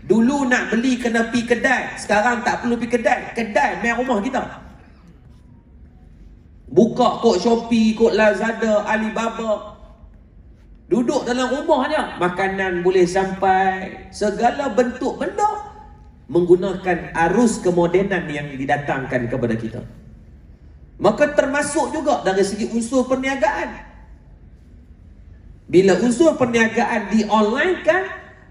Dulu nak beli kena pergi kedai, sekarang tak perlu pergi kedai. Kedai main rumah kita. Buka kod Shopee, kod Lazada, Alibaba. Duduk dalam rumah je, makanan boleh sampai, segala bentuk benda menggunakan arus kemodenan yang didatangkan kepada kita. Maka termasuk juga dari segi unsur perniagaan. Bila unsur perniagaan di online kan,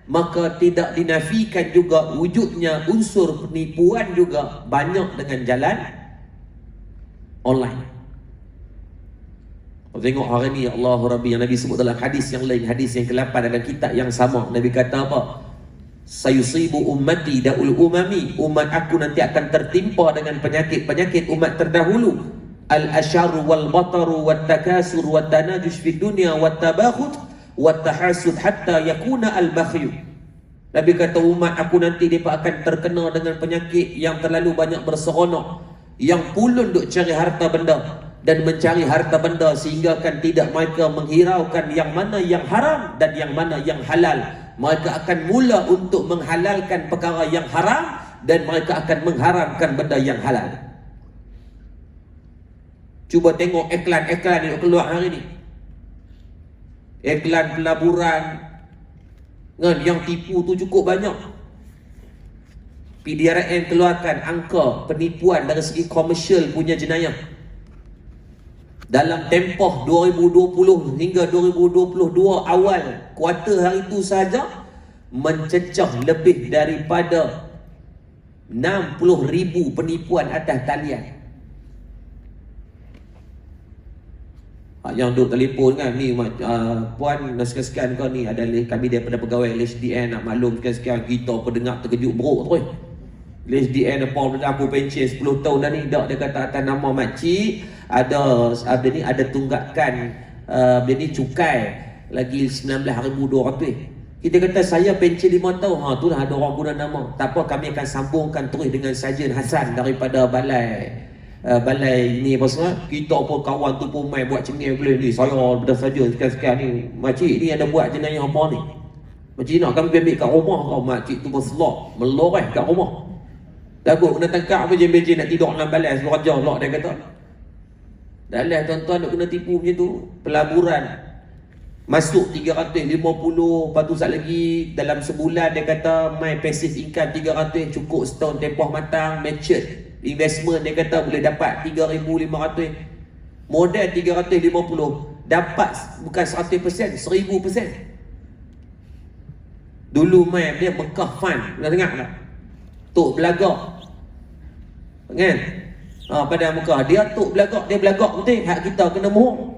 maka tidak dinafikan juga wujudnya unsur penipuan juga banyak dengan jalan online. Tengok hari ni, Allahu Rabbi, yang Nabi sebut dalam hadis yang lain, hadis yang ke-8 dalam kitab yang sama. Nabi kata apa? Sayusibu ummati daul umami, umat aku nanti akan tertimpa dengan penyakit-penyakit umat terdahulu. Al-asharu wal bataru wat takasur wat tanajush fid dunya wat tabakhut wat tahasud hatta yakuna al-bakhyu. Nabi kata umat aku nanti mereka akan terkena dengan penyakit yang terlalu banyak berseronok, yang pulun duk cari harta benda dan mencari harta benda sehingga kan tidak mereka menghiraukan yang mana yang haram dan yang mana yang halal. Mereka akan mula untuk menghalalkan perkara yang haram dan mereka akan mengharamkan benda yang halal. Cuba tengok iklan-iklan yang keluar hari ni. Iklan pelaburan kan, yang tipu tu cukup banyak. PDRN keluarkan angka penipuan dari segi komersial punya jenayah. Dalam tempoh 2020 hingga 2022 awal kuarter hari itu saja mencecah lebih daripada 60,000 penipuan atas talian. Yang duk telefon kan ni, puan sekian-sekian kau ni ada kami daripada pegawai LHDN, nak maklum sekian-sekian kita pendengar terkejut beruk terus. LHDN apa benda aku pencen 10 tahun dah ni. Dak, dia kata atas nama makcik ada ni ada tunggakan dia ni cukai lagi 19,200. Kita kata saya pencen 5 tahun. Tu dah ada orang guna nama. Tak apa, kami akan sambungkan terus dengan Sajen Hasan daripada balai ni apa semua. Kita pun kawan tu pun main buat cengeng boleh ni. Saya dah saja sekian-sekian ni. Makcik ni ada buat jenayah apa ni? Makcik nak kami ambil kat rumah kau. Makcik tu berselok meloreh kat rumah. Takut kena tangkap apa je nak tidur dalam balai sebelum raja pula dia kata. Dalam tuan-tuan nak kena tipu macam tu. Pelaburan masuk 350, lepas tu sat lagi dalam sebulan dia kata my passive income 300, cukup setahun tempoh matang, matured investment dia kata boleh dapat 3,500. Modal 350 dapat bukan 100%, 1000%. Dulu main dia Mekah Fund, pernah dengar tak? Tok Belagak kan? Pada Mekah dia tok belagak, dia belagak betul, hak kita kena mohon.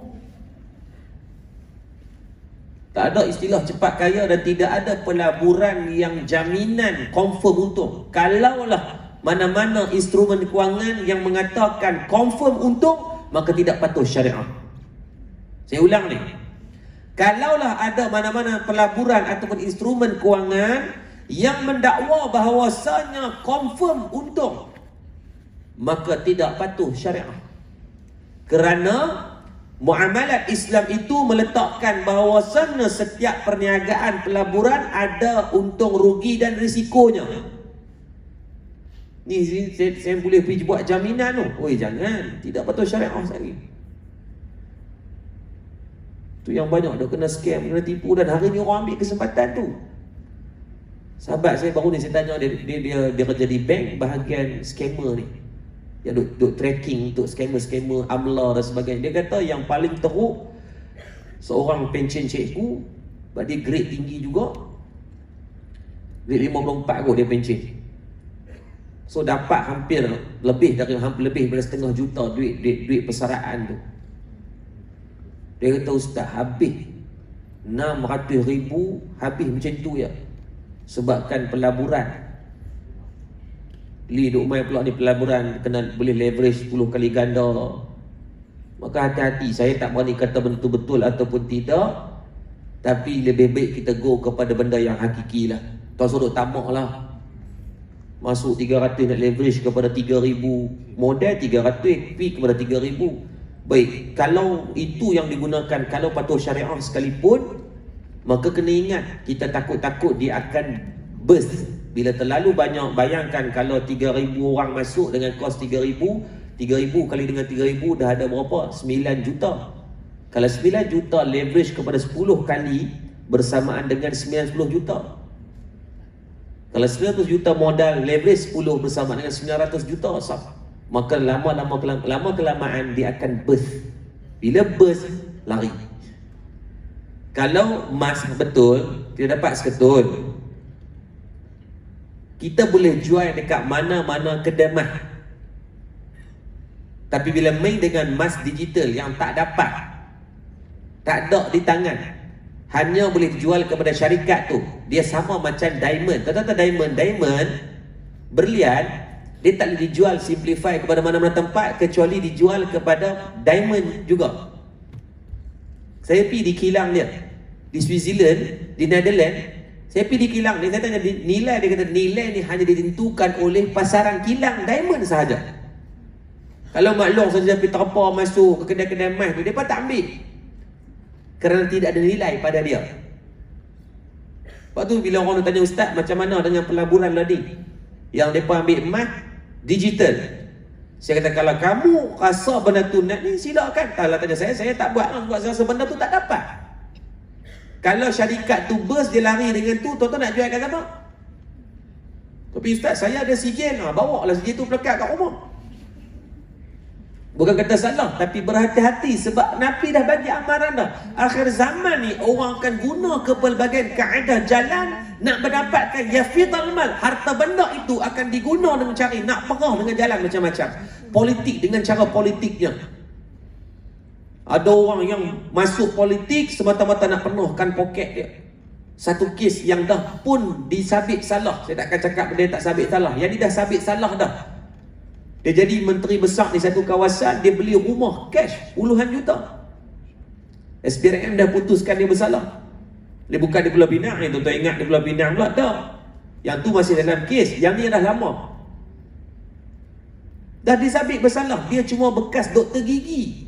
Tak ada istilah cepat kaya dan tidak ada pelaburan yang jaminan confirm untung. Kalaulah mana-mana instrumen kewangan yang mengatakan confirm untung, maka tidak patuh syariah. Saya ulang ni. Kalaulah ada mana-mana pelaburan ataupun instrumen kewangan yang mendakwa bahawasanya confirm untung, maka tidak patuh syariah. Kerana muamalat Islam itu meletakkan bahawasanya setiap perniagaan pelaburan ada untung rugi dan risikonya. Ni saya boleh pergi buat jaminan tu. Oi jangan, tidak patuh syariah sekali. Tu yang banyak dah kena scam, kena tipu, dan hari ni orang ambil kesempatan tu. Sahabat saya baru ni saya tanya dia kerja di bank bahagian scammer ni. Yang duk tracking untuk scammer-scammer, amla dan sebagainya. Dia kata yang paling teruk seorang pencen cikgu, dia grade tinggi juga, grade 54 kot dia pencen. So dapat hampir lebih dari setengah juta duit persaraan tu. Dia kata ustaz, habis 600,000 habis macam tu ya, sebabkan pelaburan. Li duk main pula ni pelaburan, kena boleh leverage 10 kali ganda. Maka hati-hati, saya tak berani kata betul-betul ataupun tidak, tapi lebih baik kita go kepada benda yang hakiki lah. Tuan suruh tamak lah, masuk 300 nak leverage kepada 3,000, modal 300 pergi kepada 3,000. Baik, kalau itu yang digunakan, kalau patuh syariah sekalipun, maka kena ingat, kita takut-takut dia akan bus. Bila terlalu banyak, bayangkan kalau 3,000 orang masuk dengan kos 3,000 kali dengan 3,000 dah ada berapa? 9 juta. Kalau 9 juta leverage kepada 10 kali bersamaan dengan 90 juta. Kalau 900 juta modal leverage 10 bersama dengan 900 juta sah. Maka lama kelamaan dia akan burst. Bila burst, lari. Kalau emas betul, kita dapat seketul, kita boleh jual dekat mana-mana kedai emas. Tapi bila main dengan emas digital yang tak dapat, tak ada di tangan, hanya boleh dijual kepada syarikat tu, dia sama macam diamond. Tahu-tahu diamond berlian, dia tak boleh dijual simplify kepada mana-mana tempat kecuali dijual kepada diamond juga. Saya pergi di kilang dia di Switzerland, di Netherlands. Saya pergi di kilang ni, saya tanya nilai, dia kata nilai ni hanya ditentukan oleh pasaran kilang diamond sahaja. Kalau maklum saja pergi terpa masuk ke kedai-kedai emas tu, dia pun tak ambil kerana tidak ada nilai pada dia. Lepas tu bila orang tanya ustaz macam mana dengan pelaburan learning yang mereka ambil emas digital, saya kata kalau kamu rasa benda tu nak ni silakan. Kalau tanya saya tak buat lah, sebab saya rasa benda tu tak dapat. Kalau syarikat tu burst, dia lari dengan tu, tuan-tuan nak jual kat mana? Tapi ustaz saya ada sigen, bawa lah sigen tu pelekat kat rumah. Bukan kata salah, tapi berhati-hati sebab Nabi dah bagi amaran dah. Akhir zaman ni orang akan guna ke pelbagai kaedah jalan nak mendapatkan yafidal mal. Harta benda itu akan diguna dengan cara nak perah dengan jalan macam-macam. Politik dengan cara politiknya. Ada orang yang masuk politik semata-mata nak penuhkan poket dia. Satu kes yang dah pun disabit salah. Saya takkan cakap benda tak sabit salah. Yang ni dah sabit salah dah. Dia jadi menteri besar di satu kawasan, dia beli rumah cash puluhan juta. SPRM dah putuskan dia bersalah. Dia bukan di Pulau Pinang, yang tuan-tuan ingat di Pulau Pinang pula, dah. Yang tu masih dalam kes, yang ni dah lama. Dah disabit bersalah, dia cuma bekas doktor gigi.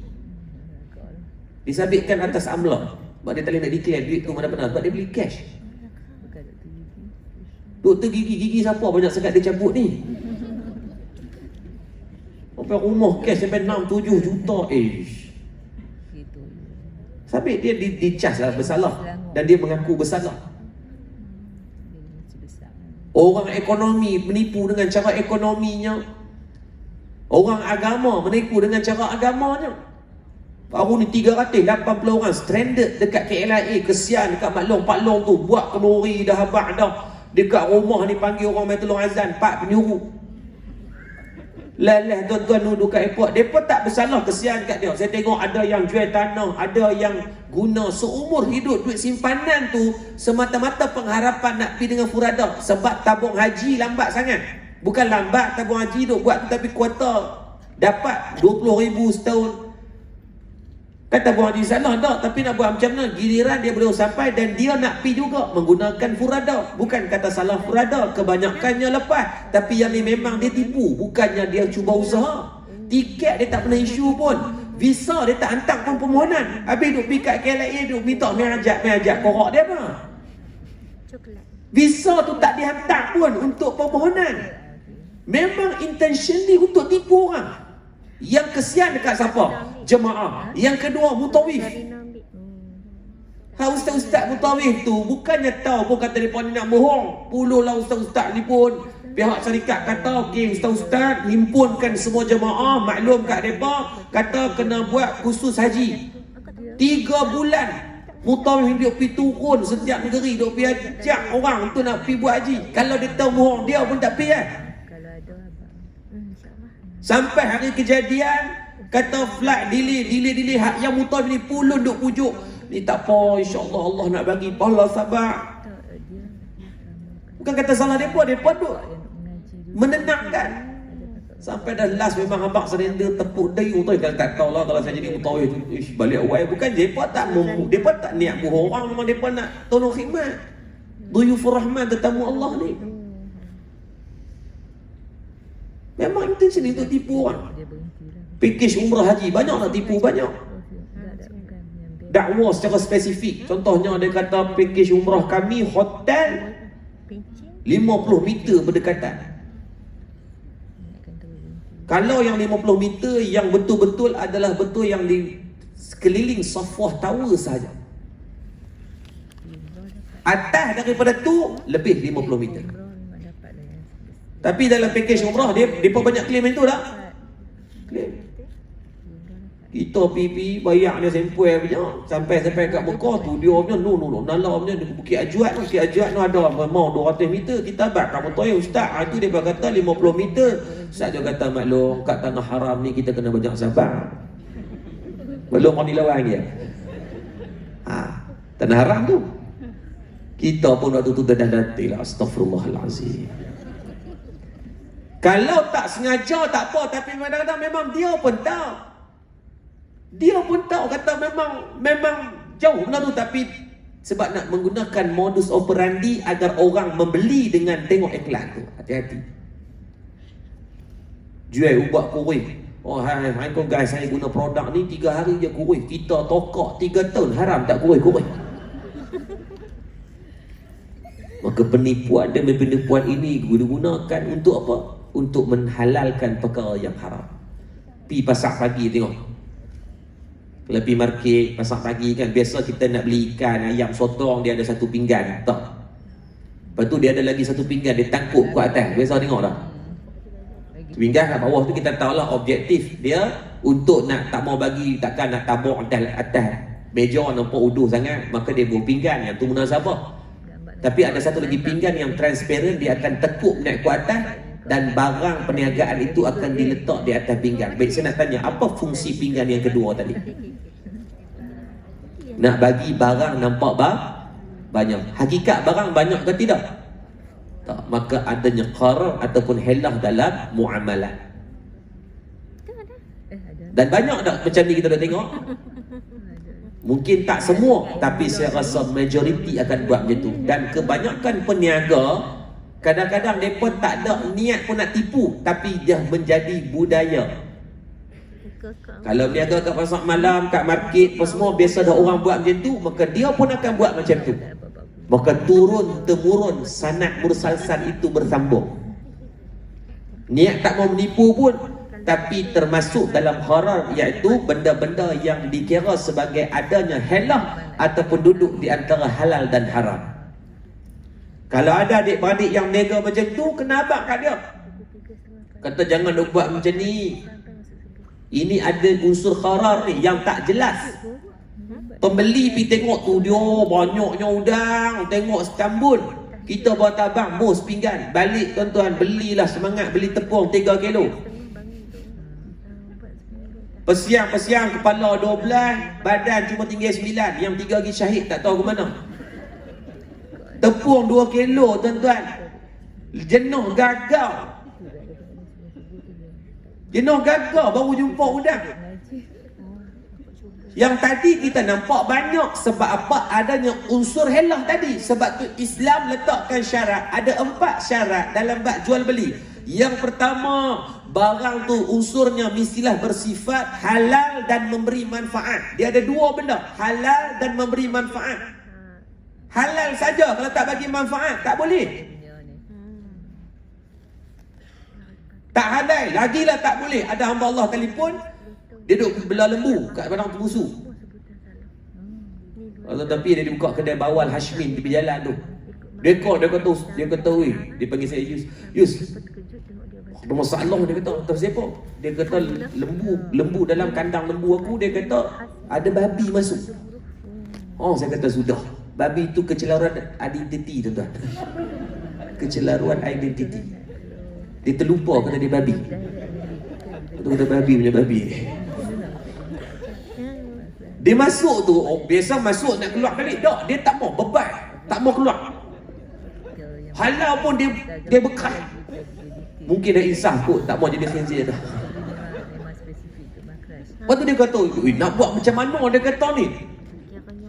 Disabitkan atas amla. Sebab dia tak boleh nak declare duit tu mana-mana, sebab dia beli cash. Doktor gigi siapa banyak sangat dia cabut ni? Sampai rumah cash sampai 6-7 juta. Sabit dia dicas lah bersalah. Dan dia mengaku bersalah. Orang ekonomi menipu dengan cara ekonominya. Orang agama menipu dengan cara agamanya. Baru ni 380 orang stranded dekat KLIA. Kesian dekat Maklong Pak Long tu. Buat kenduri dah habak dah. Dekat rumah ni panggil orang main tolong azan, Pak penyuruh. Lelah tuan-tuan duduk kat airport. Mereka tak bersalah, kesian kat dia. Saya tengok ada yang jual tanah, ada yang guna seumur hidup duit simpanan tu semata-mata pengharapan nak pergi dengan furada. Sebab tabung haji lambat sangat. Bukan lambat tabung haji duk buat tu, tapi kuota dapat 20,000 setahun. Kan tabung haji salah tak, tapi nak buat macam mana? Giliran dia belum sampai dan dia nak pergi juga menggunakan furada. Bukan kata salah furada, kebanyakannya lepas. Tapi yang ni memang dia tipu, bukannya dia cuba usaha. Tiket dia tak pernah isu pun, visa dia tak hantar pun permohonan. Habis duk pergi kat KLIA duk minta mengajak korak dia apa? Visa tu tak dihantar pun untuk permohonan. Memang intentionally untuk tipu orang. Yang kesian dekat siapa? Jemaah. Yang kedua, mutawif. Ustaz-ustaz mutawif tu bukannya tahu pun kata mereka ni nak bohong. Puluhlah ustaz-ustaz ni pun. Pihak syarikat kata, okey ustaz-ustaz himpunkan semua jemaah, maklum kat mereka, kata kena buat khusus haji. 3 bulan mutawif duk pergi turun setiap negeri, duk pergi ajak orang tu nak pergi buat haji. Kalau dia tahu bohong, dia pun tak pergi kan? Sampai hari kejadian, kata flight delay. Hak yang mutawif ni pulun duk pujuk. Ni tak apa, insya-Allah Allah nak bagi pahala sabar. Bukan kata salah mereka duk menenangkan. Sampai dah last memang hambak surrender tepuk dayu tu. Kalau tak tahu lah kalau saya jadi mutawif tu, balik awal. Bukan mereka tak niat bohong orang, memang mereka nak tolong khidmat. Duyufur Rahman, tetamu Allah ni. Memang intention untuk tipu orang. Package umrah haji, banyak nak tipu, banyak. Dakwah secara spesifik. Contohnya dia kata package umrah kami hotel 50 meter berdekatan. Kalau yang 50 meter yang betul-betul adalah betul yang di sekeliling Safwah Tower saja. Atas daripada tu lebih 50 meter. Tapi dalam package umrah dia banyak claim itu tak? Claim. Kita pergi bayar dia sempoi punya sampai kat Mekah tu dia punya no nalamnya di Bukit Ajuat tu ada memang 200 meter kita bab kamu tahu ya ustaz itu dia kata 50 meter. Ustaz dia kata maklum kat tanah haram ni kita kena banyak sabar. Belum mau dilawan dia. Tanah haram tu. Kita pun waktu tu dah datilah astagfirullahalazim. Kalau tak sengaja tak apa, tapi kadang-kadang memang dia pun tahu. Dia pun tahu kata memang jauh benar tu, tapi sebab nak menggunakan modus operandi agar orang membeli dengan tengok iklan tu. Hati-hati. Jual ubat kurih. Oh hai kau guys, saya guna produk ni 3 hari je kurih. Kita tokak 3 tahun haram tak kurih. Maka penipuan demi penipuan ini digunakan untuk apa? Untuk menghalalkan perkara yang haram. Pi pasar pagi tengok. Kalau pi market pasar pagi kan biasa kita nak beli ikan, ayam, sotong dia ada satu pinggan tak. Lepas tu dia ada lagi satu pinggan dia tangkuk ke atas. Biasa tengok tak? Pinggan kat bawah tu kita tahulah objektif dia untuk nak tak mau bagi takkan nak tabur atas meja nampak uduh sangat, maka dia buang pinggan yang tu munasabah. Tapi ada satu lagi pinggan yang transparent, dia akan tekuk naik ke atas dan barang perniagaan itu akan diletak di atas pinggan. Baik, saya nak tanya, apa fungsi pinggan yang kedua tadi? Nak bagi barang nampak banyak. Hakikat barang banyak ke tidak? Tak. Maka adanya qarar ataupun helah dalam muamalah. Dan banyak tak macam ni kita dah tengok? Mungkin tak semua, tapi saya rasa majoriti akan buat macam tu. Dan kebanyakan peniaga kadang-kadang mereka tak ada niat pun nak tipu, tapi dia menjadi budaya. Kalau berniaga kat pasar malam, kat market, apa semua biasa ada orang buat macam tu, maka dia pun akan buat macam tu. Maka turun-temurun sanad mursalsal itu bersambung. Niat tak mau menipu pun, tapi termasuk dalam haram, iaitu benda-benda yang dikira sebagai adanya helah ataupun duduk di antara halal dan haram. Kalau ada adik-beradik yang nega macam tu, kena abang kat dia. Kata jangan nak buat macam ni. Ini ada unsur haram ni yang tak jelas. Pembeli pergi tengok tu dia banyaknya udang, tengok setambun. Kita buat abang, bos pinggan. Balik tuan-tuan, belilah semangat beli tepung 3 kilo. Pesiang kepala 12, badan cuma tinggal 9, yang 3 lagi syahid tak tahu ke mana. Tepung 2 kilo tuan-tuan. Jenuh gagal baru jumpa udang. Yang tadi kita nampak banyak sebab apa? Adanya unsur helah tadi. Sebab tu Islam letakkan syarat. Ada 4 syarat dalam bab jual beli. Yang pertama, barang tu unsurnya mestilah bersifat halal dan memberi manfaat. Dia ada 2 benda, halal dan memberi manfaat. Halal saja, kalau tak bagi manfaat tak boleh. Tak halal, lagilah tak boleh. Ada hamba Allah telefon, dia duduk belah lembu kat padang tembusu. Tapi dia buka kedai bawal Hashmin di jalan tu. Dia kata, weh, dia panggil saya Yus, ada masalah, dia kata, tahu siapa? Dia kata lembu dalam kandang lembu aku, dia kata ada babi masuk. Oh, saya kata sudah. Babi itu kecelaruan identiti, tuan-tuan. Kecelaruan identiti. Dia terlupa kata dia babi. Itu kata babi punya babi. Dia masuk tu, biasa masuk nak keluar balik. Tak, dia tak mau beban, tak mau keluar. Halau pun dia bekas. Mungkin dah insaf kot, tak mau jadi khinzir dah. Lepas tu dia kata, nak buat macam mana dia kata ni?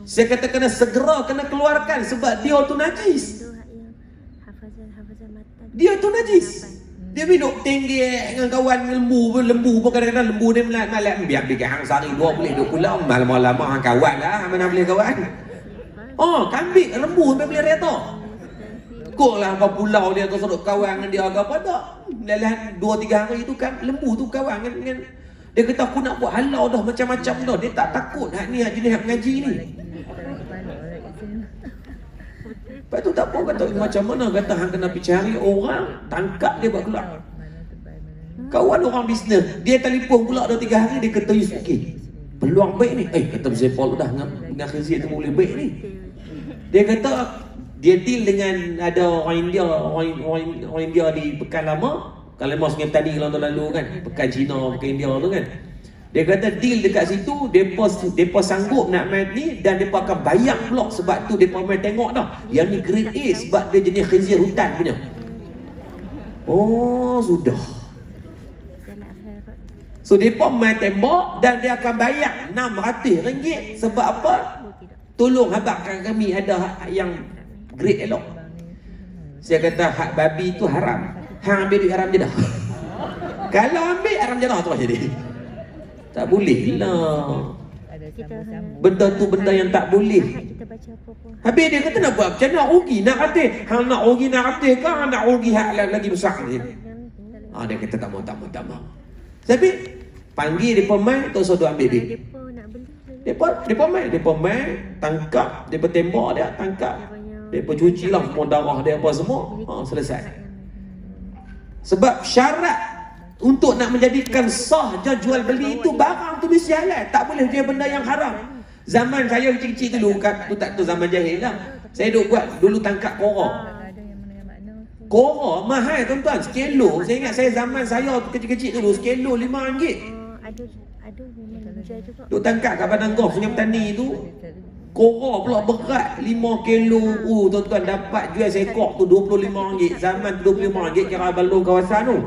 Saya kata kena segera kena keluarkan sebab dia tu najis. Dia tu najis. Dia duduk tinggi dengan kawan lembu pun kadang-kadang lembu dia malam biar hang sehari 2 boleh duduk pulang malam-malam hang kawan lah mana boleh kawan. Oh, kambing lembu sampai boleh reta. Tekuk lah apa pulau dia tu sodok kawan dengan dia agak apa tak. Dalam 2-3 hari tu kan lembu tu kawan dengan dia kata aku nak buat halau dah macam-macam dah. Dia tak takut hak ni hak jenis hak mengaji ni. Lepas tu tak apa kata macam mana kata hang kena pergi cari orang tangkap dia buat keluar. Kawan orang bisnes dia telefon pula 2-3 hari dia kata Yus okey. Peluang baik ni. Kata Mzee Paul dah dengan Khizir tu boleh baik ni. Dia kata dia deal dengan ada orang India di Pekan Lama. Kalau mau Sungai Petani tahun lalu kan, Pekan Cina, Pekan India tu kan. Dia kata deal dekat situ, depa sanggup nak main ni dan depa akan bayar pula sebab tu depa main tengok dah. Yang ni grade A sebab dia jenis Khizir hutan punya. Oh, sudah. So depa main tembak dan dia akan bayar RM600 sebab apa? Tolong habaqkan kami ada yang grade elok. Saya kata hak babi tu haram. Hang ambil duit haram je dah. Kalau ambil haram je dah tu jadi. Tak boleh lah. Benda tu benda yang tak boleh. Habis dia kata nak buat macam nak rugi nak kata. Hang nak rugi nak kata ke hang nak rugi hak lagi besar ni. Dia kata tak mau. Tapi panggil dia pemain tu sudah ambil dia. Depa main tangkap, depa tembak dia, tangkap. Depa cucilah semua darah dia apa semua. Selesai. Sebab syarat untuk nak menjadikan sah je jual beli itu barang tu mesti halal. Tak boleh dia benda yang haram. Zaman saya kecil-kecil dulu tu tak tu zaman jahil lah. Saya dulu tangkap kora. Kora mahal tuan-tuan, sekilo. Saya ingat zaman saya kecil-kecil dulu sekilo RM5. Duk tangkap kat Padang Golf Sungai Petani tu. Kora pula berat 5 kilo. Tuan-tuan dapat jual seekor tu RM25. Zaman tu RM25 kira balong kawasan tu.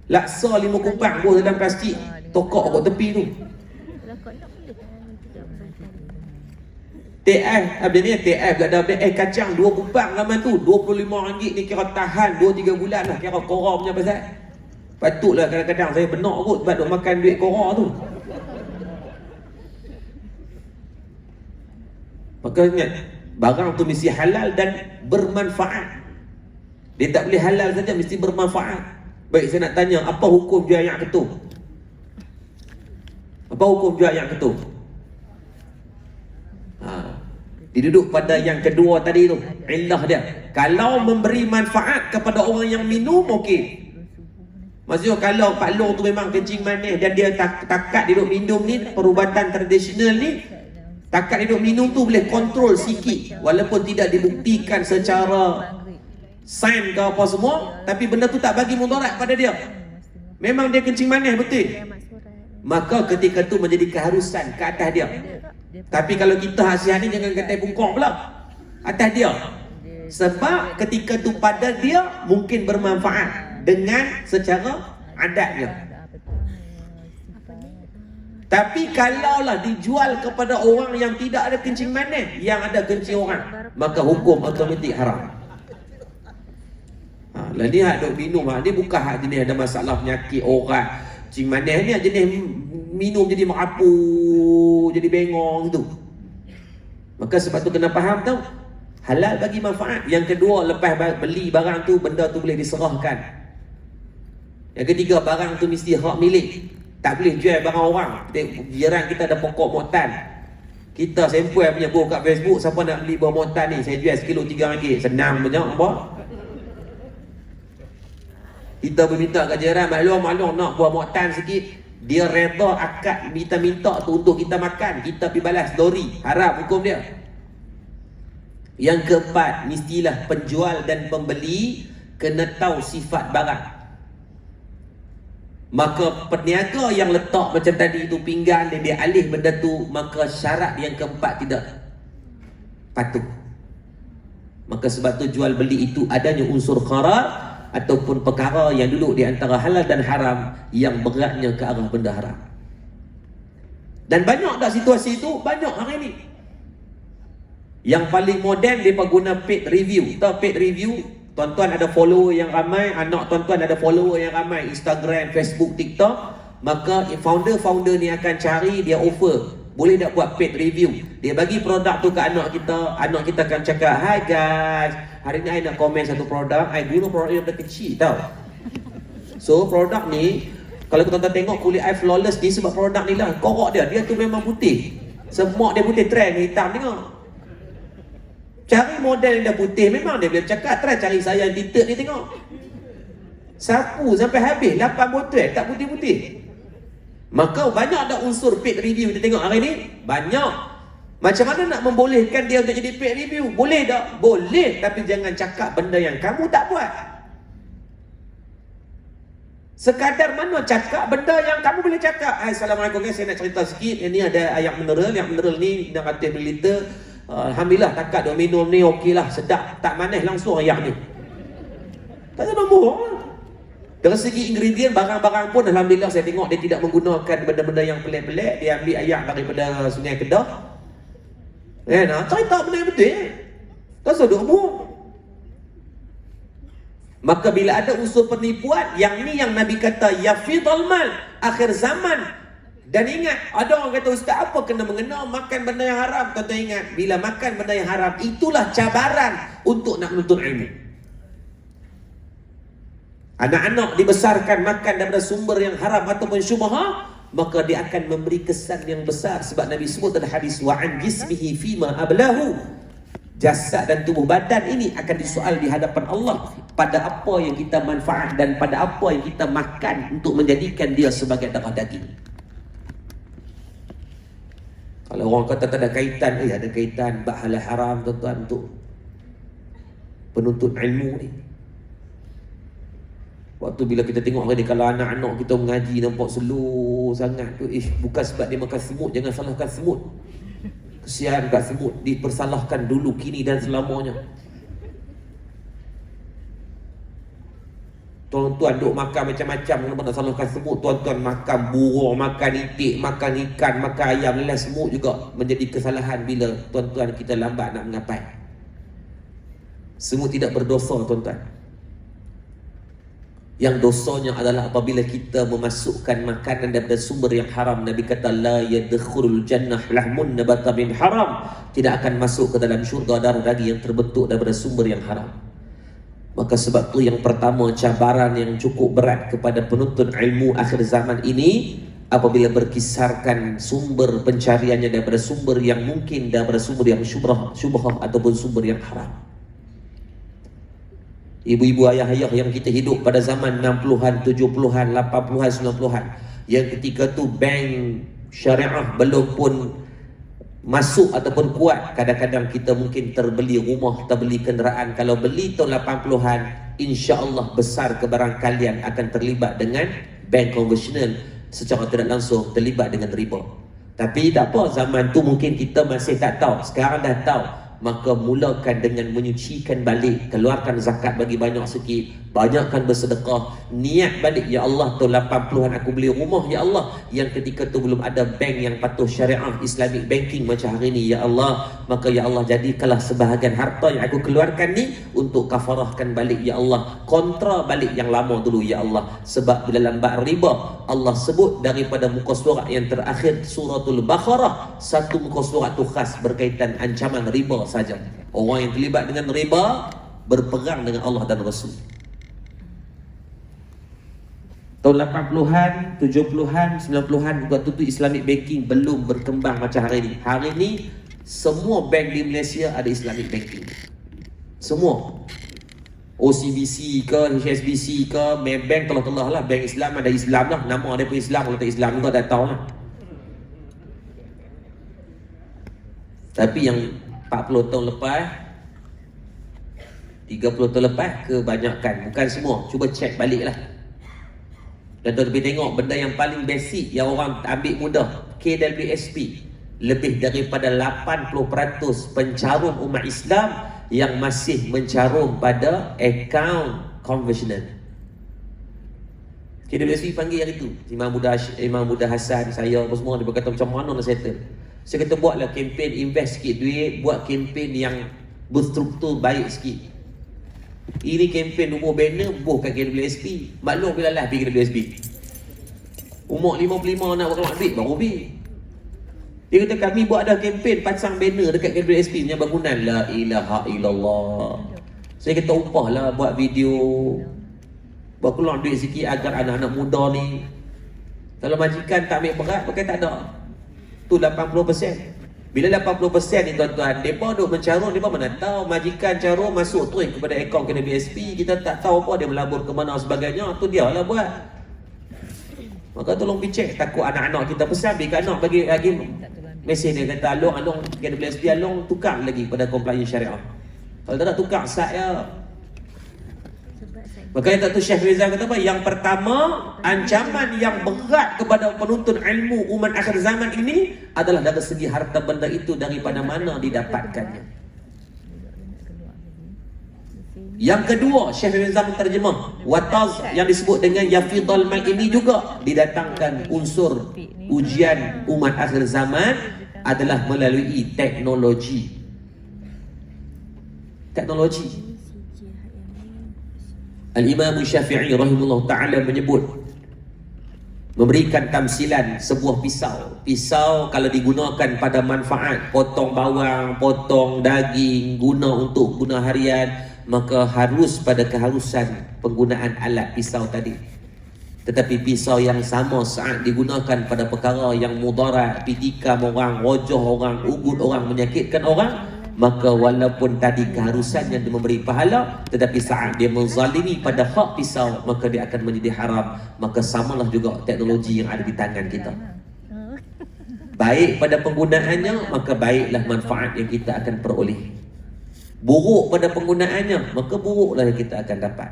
Laksa 5 kupang buah dalam plastik. Tokok kat tepi tu. TF, apa ni TF gak ada kacang 2 kupang zaman tu RM25 ni kira tahan 2-3 bulan lah kira kora punya pasal. Patutlah kadang-kadang saya benak kot sebab duk makan duit kora tu. Maka ingat barang tu mesti halal dan bermanfaat. Dia tak boleh halal saja, mesti bermanfaat. Baik, saya nak tanya, apa hukum jual ayak ketum? Apa hukum jual ayak ketum? Dia duduk pada yang kedua tadi tu. Illah dia, kalau memberi manfaat kepada orang yang minum, okey. Maksudnya kalau Pak Long tu memang kencing manis dan dia takat dia duduk minum ni, perubatan tradisional ni, takat dia duduk minum tu boleh kontrol sikit. Walaupun tidak dibuktikan secara sains ke apa semua, tapi benda tu tak bagi mudarat pada dia. Memang dia kencing manis betul. Maka ketika tu menjadi keharusan ke atas dia. Tapi kalau kita hasiah ni jangan kata bungkuk pula atas dia. Sebab ketika tu pada dia mungkin bermanfaat dengan secara adatnya. Tapi kalaulah dijual kepada orang yang tidak ada kencing manis, yang ada kencing orang, maka hukum automatik haram. Lah ni hak duk minum, dia bukan hak jenis ada masalah penyakit orang. Kencing manis ni jenis minum jadi merapu, jadi bengong gitu. Maka sebab tu kena faham tau, halal bagi manfaat. Yang kedua, lepas beli barang tu, benda tu boleh diserahkan. Yang ketiga, barang tu mesti hak milik. Tak boleh jual barang orang. Jiran kita ada pokok motan, kita sampel punya buah kat Facebook, siapa nak beli buah motan ni, saya jual sekilo RM3. Senang banyak apa. Kita berminta kat jiran, maklum nak buah motan sikit, dia reda akad minta tu untuk kita makan, kita pergi balas lori. Haram hukum dia. Yang keempat, mestilah penjual dan pembeli kena tahu sifat barang. Maka peniaga yang letak macam tadi tu pinggan dan dia alih benda tu, maka syarat yang keempat tidak patuh. Maka sebab tu jual beli itu adanya unsur gharar ataupun perkara yang duduk di antara halal dan haram yang beratnya ke arah benda haram. Dan banyak tak situasi itu? Banyak hari ni. Yang paling moden mereka guna paid review. Tahu paid review? Tuan-tuan ada follower yang ramai, anak tuan-tuan ada follower yang ramai, Instagram, Facebook, TikTok. Maka founder-founder ni akan cari, dia offer Boleh tak buat paid review? Dia bagi produk tu ke anak kita akan cakap, "Hi guys, hari ni I nak komen satu produk, I guna produk ni daripada kecil tau. So produk ni, kalau tuan-tuan tengok kulit I flawless ni sebab produk ni lah. Korok dia tu memang putih. Semok dia putih, trend hitam tengok. Cari model yang dah putih, memang dia boleh cakap. Try cari saya yang tinted ni tengok. Sapu sampai habis, 8 botol tak putih-putih. Maka banyak ada unsur paid review kita tengok hari ni. Banyak. Macam mana nak membolehkan dia untuk jadi paid review? Boleh tak? Boleh. Tapi jangan cakap benda yang kamu tak buat. Sekadar mana cakap benda yang kamu boleh cakap. Assalamualaikum guys, saya nak cerita sikit. Ini ada air mineral. Yang mineral ni 600 ml. Alhamdulillah takat dia minum ni okey lah. Sedap. Tak manis langsung air ni. Tak ada nombor. Dari segi ingredient, barang-barang pun Alhamdulillah saya tengok dia tidak menggunakan benda-benda yang pelik-pelik. Dia ambil air daripada Sungai Kedah. Cerita benda yang betul. Tak sedut umur. Maka bila ada unsur penipuan, yang ni yang Nabi kata yafidul mal, akhir zaman. Dan ingat, ada orang kata, "Ustaz, apa kena mengena makan benda yang haram?" Tuan-tuan ingat, bila makan benda yang haram, itulah cabaran untuk nak menuntut ilmu. Anak-anak dibesarkan makan daripada sumber yang haram ataupun syubhah, maka dia akan memberi kesan yang besar. Sebab Nabi sebut dalam hadis, "Wa an jismihi fima ablahu." Jasad dan tubuh badan ini akan disoal di hadapan Allah pada apa yang kita manfaat dan pada apa yang kita makan untuk menjadikan dia sebagai darah daging. Kalau orang kata tak ada kaitan, ada kaitan halal haram tuan-tuan untuk penuntut ilmu ni. Waktu bila kita tengok hari ni, kalau anak-anak kita mengaji nampak slow sangat tu, bukan sebab dia makan semut, jangan salahkan semut. Kesian kat semut, dipersalahkan dulu, kini dan selamanya. Tuan-tuan duk makan macam-macam, kenapa nak salahkan semut? Tuan-tuan makan burung, makan itik, makan ikan, makan ayam, lelah semut juga menjadi kesalahan bila tuan-tuan kita lambat nak mengapai. Semut tidak berdosa tuan-tuan. Yang dosanya adalah apabila kita memasukkan makanan daripada sumber yang haram. Nabi kata, "La yadkhulul jannah lahmun nabata min haram." Tidak akan masuk ke dalam syurga darah daging yang terbentuk daripada sumber yang haram. Maka sebab tu yang pertama, cabaran yang cukup berat kepada penuntut ilmu akhir zaman ini, apabila berkisarkan sumber pencariannya daripada sumber yang mungkin, daripada sumber yang syubhah ataupun sumber yang haram. Ibu-ibu, ayah-ayah yang kita hidup pada zaman 60-an, 70-an, 80-an, 90-an, yang ketika tu bank syariah belum pun masuk ataupun kuat, kadang-kadang kita mungkin terbeli rumah, terbeli kenderaan. Kalau beli tahun 80-an, insya-Allah besar kebarangkalian akan terlibat dengan bank konvensional, secara tidak langsung terlibat dengan riba. Tapi tak apa, zaman tu mungkin kita masih tak tahu, sekarang dah tahu. Maka mulakan dengan menyucikan balik, keluarkan zakat bagi banyak sikit, banyakkan bersedekah, niat balik, ya Allah, tahun 80-an aku beli rumah, ya Allah, yang ketika tu belum ada bank yang patuh syariah Islamic banking macam hari ni, ya Allah. Maka ya Allah, jadikanlah sebahagian harta yang aku keluarkan ni untuk kafarahkan balik, ya Allah, kontra balik yang lama dulu, ya Allah. Sebab bila lambat riba, Allah sebut daripada muka surat yang terakhir suratul Baqarah, satu muka surat tu khas berkaitan ancaman riba saja. Orang yang terlibat dengan riba berperang dengan Allah dan Rasul. Tahun 80-an, 70-an, 90-an, waktu tu Islamic banking belum berkembang macam hari ni. Hari ni semua bank di Malaysia ada Islamic banking. Semua. OCBC ke, HSBC ke, Maybank, telah-telah lah, bank Islam ada Islam lah. Nama dia pun Islam, kalau tak Islam juga tak tahu lah. Tapi yang 40 tahun lepas, 30 tahun lepas, kebanyakan, bukan semua, cuba cek balik lah. Dan tuan lebih tengok benda yang paling basic yang orang ambil mudah, KWSP, lebih daripada 80% pencarum umat Islam yang masih mencarum pada akaun konvensional. KWSP panggil hari tu Imam Buddha Hassan, saya apa semua, dia berkata macam mana nak settle. Saya kata buatlah kempen, invest sikit duit, buat kempen yang berstruktur baik sikit. Ini kempen umur banner buh kat KWSP. Maklum bila lah pergi KWSP. Umur 55 nak buat duit baru pergi. Dia kata kami buat ada kempen pasang banner dekat KWSP punya bangunan. La ilaha illallah. Saya kata upahlah buat video, buat keluar duit sikit agar anak-anak muda ni, kalau majikan tak ambil berat, pakai tak ada. Tu 80%. Bila 80% ni tuan-tuan, mereka duk mencarut, mereka mana tahu majikan carut masuk terus kepada akaun KWSP, kita tak tahu apa dia melabur ke mana sebagainya, tu dia lah buat. Maka tolong pergi cek, takut anak-anak kita pesan, bila anak bagi lagi mesej dia kata, along KWSP, along tukar lagi pada compliance syariah. Kalau tak nak tukar, saya. Makanya Datuk Syekh Rizal kata apa? Yang pertama, ancaman yang berat kepada penuntut ilmu umat akhir zaman ini adalah dari segi harta benda itu daripada mana didapatkannya. Yang kedua, Syekh Rizal menterjemah wataz yang disebut dengan yafidal mal ini juga didatangkan unsur ujian umat akhir zaman adalah melalui teknologi. Al-Imam Syafi'i rahimahullah ta'ala menyebut, memberikan tamsilan sebuah pisau. Pisau kalau digunakan pada manfaat potong bawang, potong daging, guna harian, maka harus pada keharusan penggunaan alat pisau tadi. Tetapi pisau yang sama saat digunakan pada perkara yang mudarat, pitikam orang, rojoh orang, ugut orang, menyakitkan orang, maka walaupun tadi keharusannya dia memberi pahala, tetapi saat dia menzalimi pada hak pisau, maka dia akan menjadi haram. Maka samalah juga teknologi yang ada di tangan kita. Baik pada penggunaannya, maka baiklah manfaat yang kita akan peroleh. Buruk pada penggunaannya, maka buruklah yang kita akan dapat.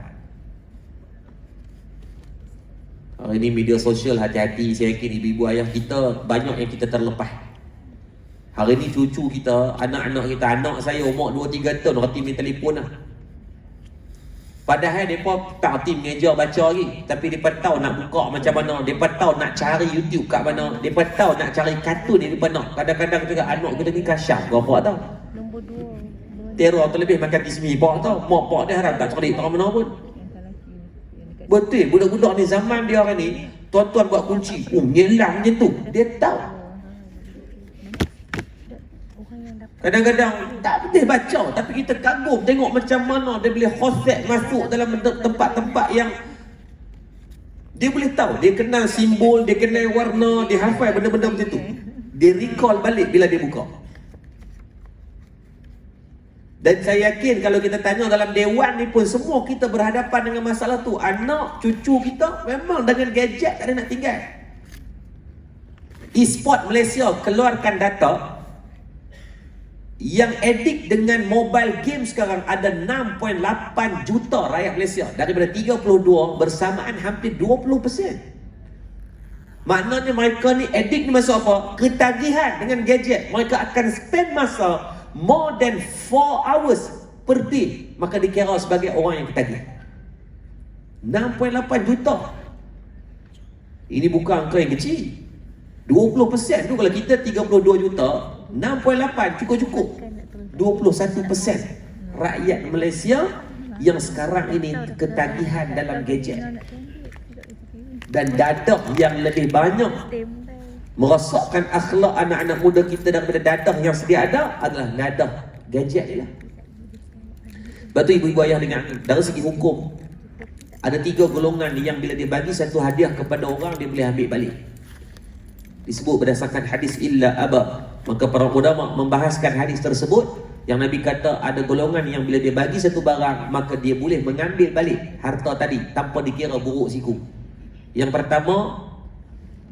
Hari ini media sosial, hati-hati. Saya yakin ibu-ibu ayah kita banyak yang kita terlepas. Hari ni cucu kita, anak-anak kita, anak saya umur 2-3 tahun reti main telefon lah. Padahal mereka tak reti mengejar baca lagi, tapi mereka tahu nak buka macam mana, mereka tahu nak cari YouTube kat mana, mereka tahu nak cari kartun di mana. Kadang-kadang juga anak kita ni kasyaf berapa tau. Nombor 2. Teror terlebih makan kismi pak tau. Mak pak dia harap tak cerdik tak mana pun. Betul, budak-budak ni zaman dia hari ni, tuan-tuan buat kunci, nyelang je tu. Dia tahu. Kadang-kadang tak boleh baca, tapi kita kagum tengok macam mana dia boleh khosek masuk dalam tempat-tempat yang dia boleh tahu, dia kenal simbol, dia kenal warna, dia hafal benda-benda macam tu. Dia recall balik bila dia buka. Dan saya yakin kalau kita tanya dalam dewan ni pun, semua kita berhadapan dengan masalah tu. Anak, cucu kita memang dengan gadget tak ada nak tinggal. E-Sport Malaysia keluarkan data yang edik dengan mobile game sekarang ada 6.8 juta rakyat Malaysia. Daripada 32 bersamaan hampir 20%. Maknanya mereka ni edik ni masa apa? Ketagihan dengan gadget. Mereka akan spend masa more than 4 hours per day. Maka dikira sebagai orang yang ketagih. 6.8 juta. Ini bukan angka yang kecil. 20% tu kalau kita 32 juta, 6.8 cukup-cukup. 21% rakyat Malaysia yang sekarang ini ketagihan dalam gadget. Dan dadah yang lebih banyak merosakkan akhlak anak-anak muda kita daripada dadah yang sedia ada adalah dadah gadget ni lah. Lepas tu ibu-ibu ayah dengar, dari segi hukum ada 3 golongan yang bila dia bagi satu hadiah kepada orang, dia boleh ambil balik. Disebut berdasarkan hadis illa aba. Maka para ulama membahaskan hadis tersebut, yang Nabi kata ada golongan yang bila dia bagi satu barang, maka dia boleh mengambil balik harta tadi tanpa dikira buruk siku. Yang pertama,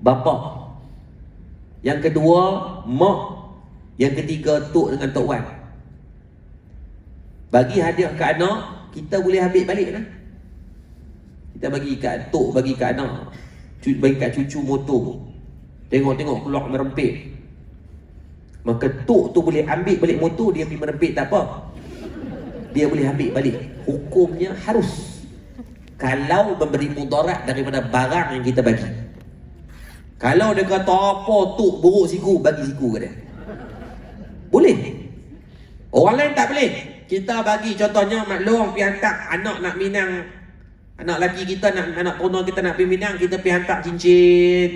bapa. Yang kedua, mak. Yang ketiga, tok dengan tok wan. Bagi hadiah ke anak, kita boleh ambil balik lah. Kita bagi kat tok, bagi kat anak, bagi kat cucu motor, tengok-tengok keluar merempit, maka tok tu boleh ambil balik motor, dia pergi merempit tak apa, dia boleh ambil balik. Hukumnya harus, kalau memberi mudarat daripada barang yang kita bagi. Kalau dia kata apa tok buruk siku, bagi siku ke dia, boleh. Orang lain tak boleh. Kita bagi contohnya maklum pergi hantar anak nak minang, anak lelaki kita nak, anak perempuan kita nak pergi minang, kita pergi hantar cincin.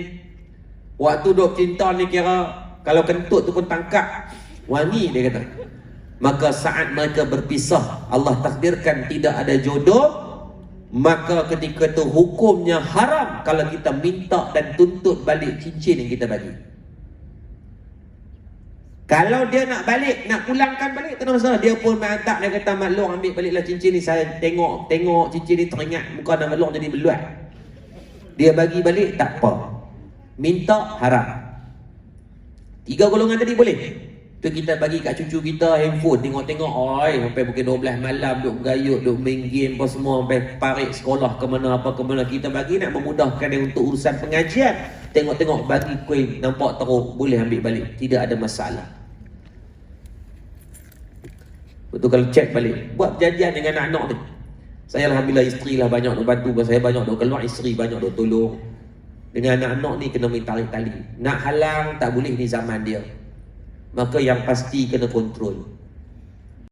Waktu duk cinta ni kira Kalau kentut tu pun tangkap, wangi dia kata. Maka saat mereka berpisah, Allah takdirkan tidak ada jodoh, maka ketika tu hukumnya haram kalau kita minta dan tuntut balik cincin yang kita bagi. Kalau dia nak balik, nak pulangkan balik, tak ada masalah. Dia pun hantar, dia kata, Mak Long ambil baliklah cincin ni. Saya tengok cincin ni teringat muka Mak Long jadi meluat. Dia bagi balik, tak apa. Minta haram. 3 golongan tadi boleh. Tu kita bagi kat cucu kita handphone, tengok-tengok, oi, sampai pukul 12 malam duk bergayut, duk main game apa semua, sampai parik sekolah ke mana apa ke mana. Kita bagi nak memudahkan dia untuk urusan pengajian. Tengok-tengok bagi koin, nampak teruk, boleh ambil balik, tidak ada masalah. Betul kalau cek balik, buat perjanjian dengan anak-anak ni. Saya alhamdulillah isteri lah banyak duk bantu, saya banyak duk keluar, isteri banyak duk tolong. Dengan anak-anak ni kena main tarik tali. Nak halang tak boleh, ni zaman dia. Maka yang pasti kena kontrol.